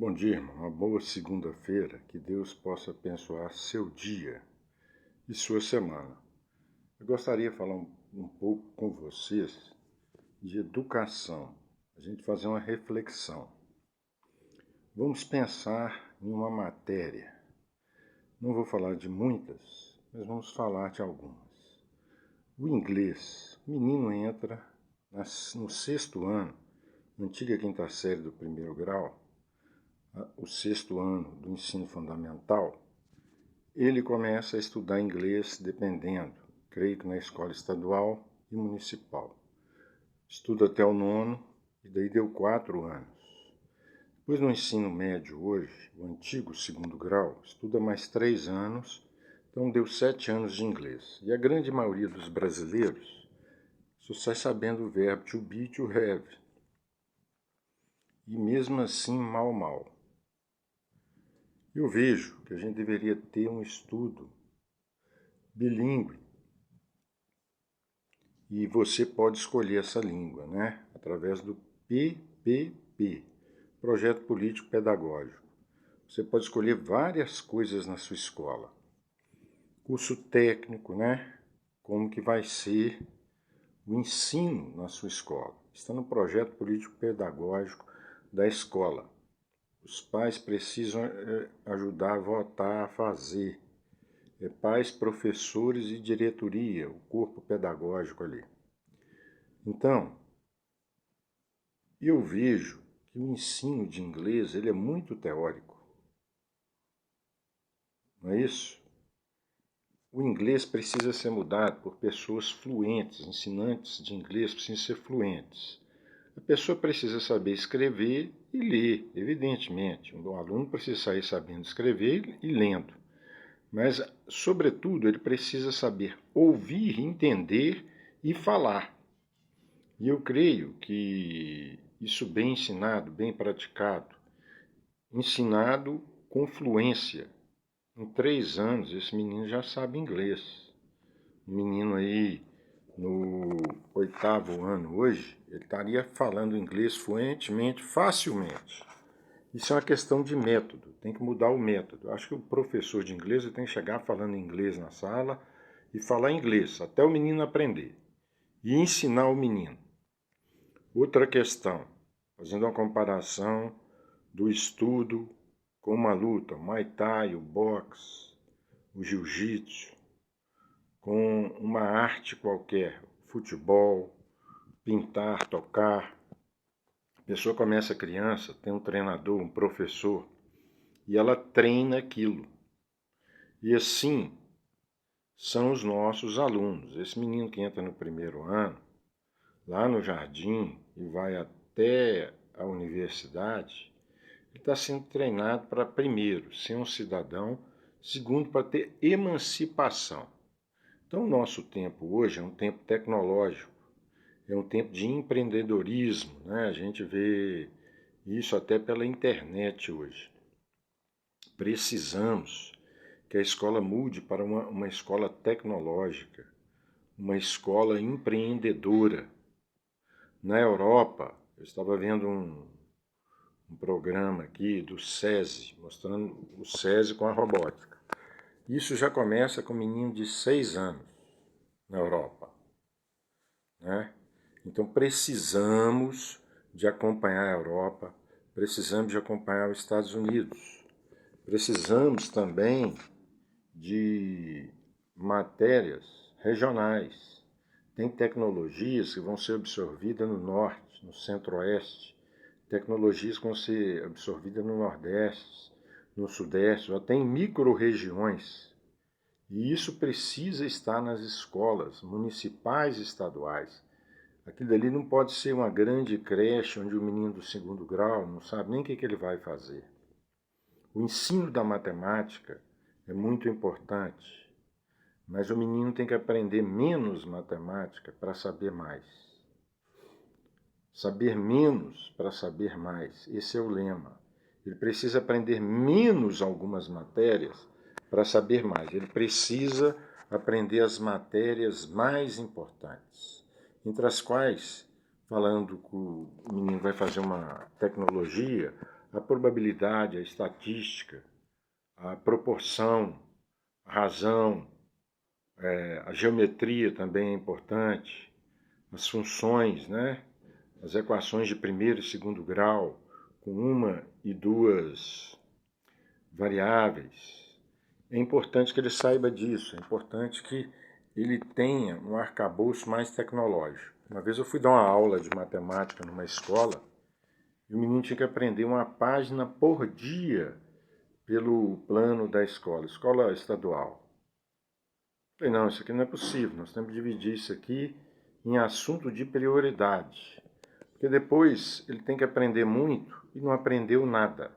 Bom dia, irmão. Uma boa segunda-feira. Que Deus possa abençoar seu dia e sua semana. Eu gostaria de falar um pouco com vocês de educação. A gente fazer uma reflexão. Vamos pensar em uma matéria. Não vou falar de muitas, mas vamos falar de algumas. O inglês. O menino entra no sexto ano, na antiga quinta série do primeiro grau, o sexto ano do ensino fundamental, ele começa a estudar inglês dependendo, creio que na escola estadual e municipal. Estuda até o nono e daí deu 4 anos. Depois no ensino médio hoje, o antigo segundo grau, estuda mais 3 anos, então deu 7 anos de inglês. E a grande maioria dos brasileiros só sai sabendo o verbo to be, to have. E mesmo assim, mal. Eu vejo que a gente deveria ter um estudo bilíngue. E você pode escolher essa língua, né? Através do PPP, Projeto Político Pedagógico. Você pode escolher várias coisas na sua escola. Curso técnico, né? Como que vai ser o ensino na sua escola. Está no Projeto Político Pedagógico da escola. Os pais precisam ajudar a votar, a fazer. Pais, professores e diretoria, o corpo pedagógico ali. Então, eu vejo que o ensino de inglês ele é muito teórico. Não é isso? O inglês precisa ser mudado por pessoas fluentes, ensinantes de inglês precisam ser fluentes. A pessoa precisa saber escrever e ler, evidentemente. O aluno precisa sair sabendo escrever e lendo. Mas, sobretudo, ele precisa saber ouvir, entender e falar. E eu creio que isso bem ensinado, bem praticado, ensinado com fluência. Em 3 anos, esse menino já sabe inglês. O menino aí, no 8º ano hoje, ele estaria falando inglês fluentemente, facilmente. Isso é uma questão de método, tem que mudar o método. Acho que o professor de inglês tem que chegar falando inglês na sala e falar inglês, até o menino aprender. E ensinar o menino. Outra questão, fazendo uma comparação do estudo com uma luta, o Muay Thai, o boxe, o jiu-jitsu, com uma arte qualquer, futebol, pintar, tocar. A pessoa começa criança, tem um treinador, um professor, e ela treina aquilo. E assim são os nossos alunos. Esse menino que entra no primeiro ano, lá no jardim e vai até a universidade, ele está sendo treinado para, primeiro, ser um cidadão, segundo, para ter emancipação. Então, o nosso tempo hoje é um tempo tecnológico, é um tempo de empreendedorismo, né? A gente vê isso até pela internet hoje. Precisamos que a escola mude para uma escola tecnológica, uma escola empreendedora. Na Europa, eu estava vendo um programa aqui do SESI, mostrando o SESI com a robótica. Isso já começa com um menino de 6 anos na Europa, né? Então precisamos de acompanhar a Europa, precisamos de acompanhar os Estados Unidos, precisamos também de matérias regionais. Tem tecnologias que vão ser absorvidas no norte, no centro-oeste, tecnologias que vão ser absorvidas no nordeste, no sudeste, já tem micro-regiões. E isso precisa estar nas escolas municipais e estaduais. Aquilo ali não pode ser uma grande creche onde o menino do segundo grau não sabe nem o que ele vai fazer. O ensino da matemática é muito importante, mas o menino tem que aprender menos matemática para saber mais. Saber menos para saber mais, esse é o lema. Ele precisa aprender menos algumas matérias para saber mais. Ele precisa aprender as matérias mais importantes, entre as quais, falando que o menino vai fazer uma tecnologia, a probabilidade, a estatística, a proporção, a razão, a geometria também é importante, as funções, né? As equações de primeiro e segundo grau, com uma e duas variáveis. É importante que ele saiba disso, é importante que ele tenha um arcabouço mais tecnológico. Uma vez eu fui dar uma aula de matemática numa escola e o menino tinha que aprender uma página por dia pelo plano da escola estadual. Eu falei, não, isso aqui não é possível, nós temos que dividir isso aqui em assunto de prioridade. Porque depois ele tem que aprender muito e não aprendeu nada.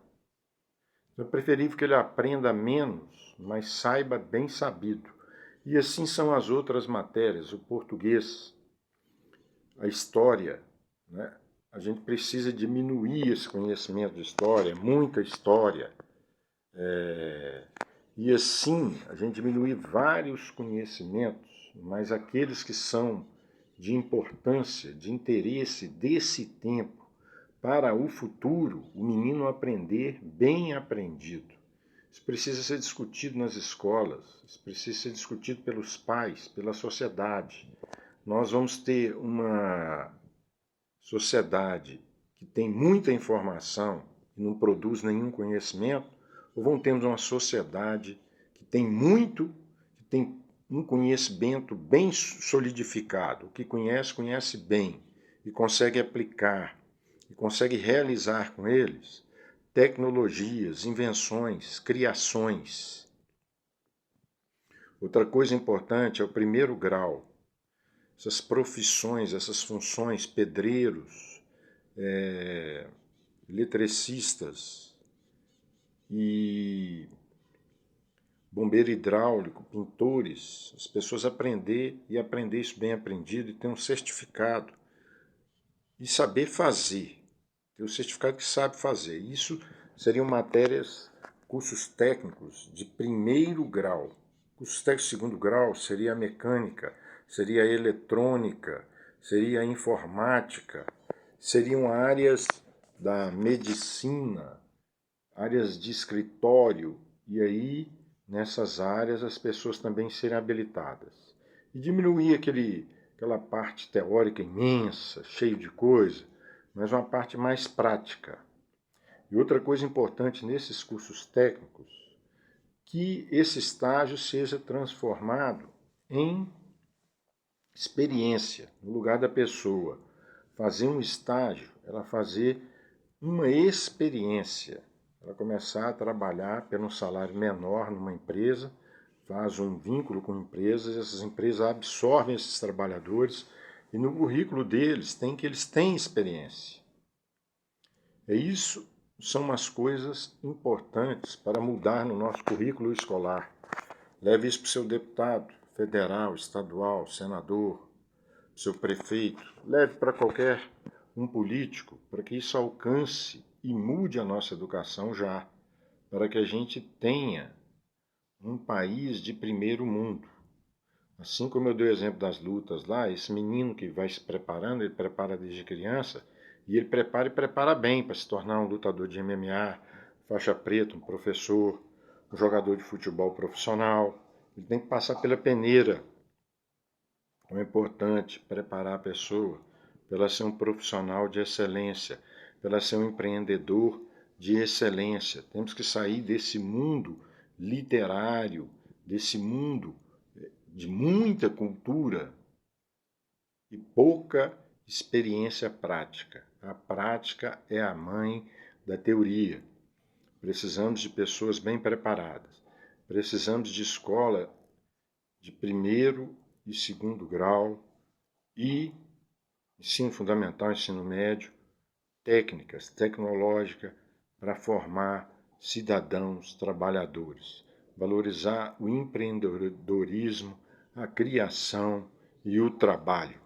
É preferível que ele aprenda menos, mas saiba bem sabido. E assim são as outras matérias, o português, a história, né? A gente precisa diminuir esse conhecimento de história, muita história. E assim a gente diminuir vários conhecimentos, mas aqueles que são de importância, de interesse desse tempo, para o futuro, o menino aprender bem aprendido. Isso precisa ser discutido nas escolas, isso precisa ser discutido pelos pais, pela sociedade. Nós vamos ter uma sociedade que tem muita informação e não produz nenhum conhecimento, ou vamos ter uma sociedade que tem um conhecimento bem solidificado, o que conhece, conhece bem e consegue aplicar e consegue realizar com eles tecnologias, invenções, criações. Outra coisa importante é o primeiro grau. Essas profissões, essas funções, pedreiros, eletricistas e bombeiro hidráulico, pintores, as pessoas aprender isso bem aprendido e ter um certificado e saber fazer. Ter o certificado que sabe fazer. Isso seriam matérias, cursos técnicos de primeiro grau. Cursos técnicos de segundo grau seria a mecânica, seria a eletrônica, seria a informática, seriam áreas da medicina, áreas de escritório, e aí nessas áreas as pessoas também serem habilitadas. E diminuir aquela parte teórica imensa, cheia de coisa, mas uma parte mais prática. E outra coisa importante nesses cursos técnicos, que esse estágio seja transformado em experiência, no lugar da pessoa fazer um estágio, ela fazer uma experiência, ela começar a trabalhar pelo um salário menor numa empresa, faz um vínculo com empresas, essas empresas absorvem esses trabalhadores e no currículo deles tem que eles têm experiência. Isso são umas coisas importantes para mudar no nosso currículo escolar. Leve isso para o seu deputado federal, estadual, senador, seu prefeito, leve para qualquer um político, para que isso alcance e mude a nossa educação já, para que a gente tenha um país de primeiro mundo. Assim como eu dei o exemplo das lutas lá, esse menino que vai se preparando, ele prepara desde criança, e ele prepara e prepara bem para se tornar um lutador de MMA, faixa preta, um professor, um jogador de futebol profissional. Ele tem que passar pela peneira. Então é importante preparar a pessoa para ela ser um profissional de excelência, para ela ser um empreendedor de excelência. Temos que sair desse mundo literário, desse mundo de muita cultura e pouca experiência prática. A prática é a mãe da teoria. Precisamos de pessoas bem preparadas. Precisamos de escola de primeiro e segundo grau e ensino fundamental, ensino médio, técnicas, tecnológicas para formar cidadãos trabalhadores. Valorizar o empreendedorismo, a criação e o trabalho.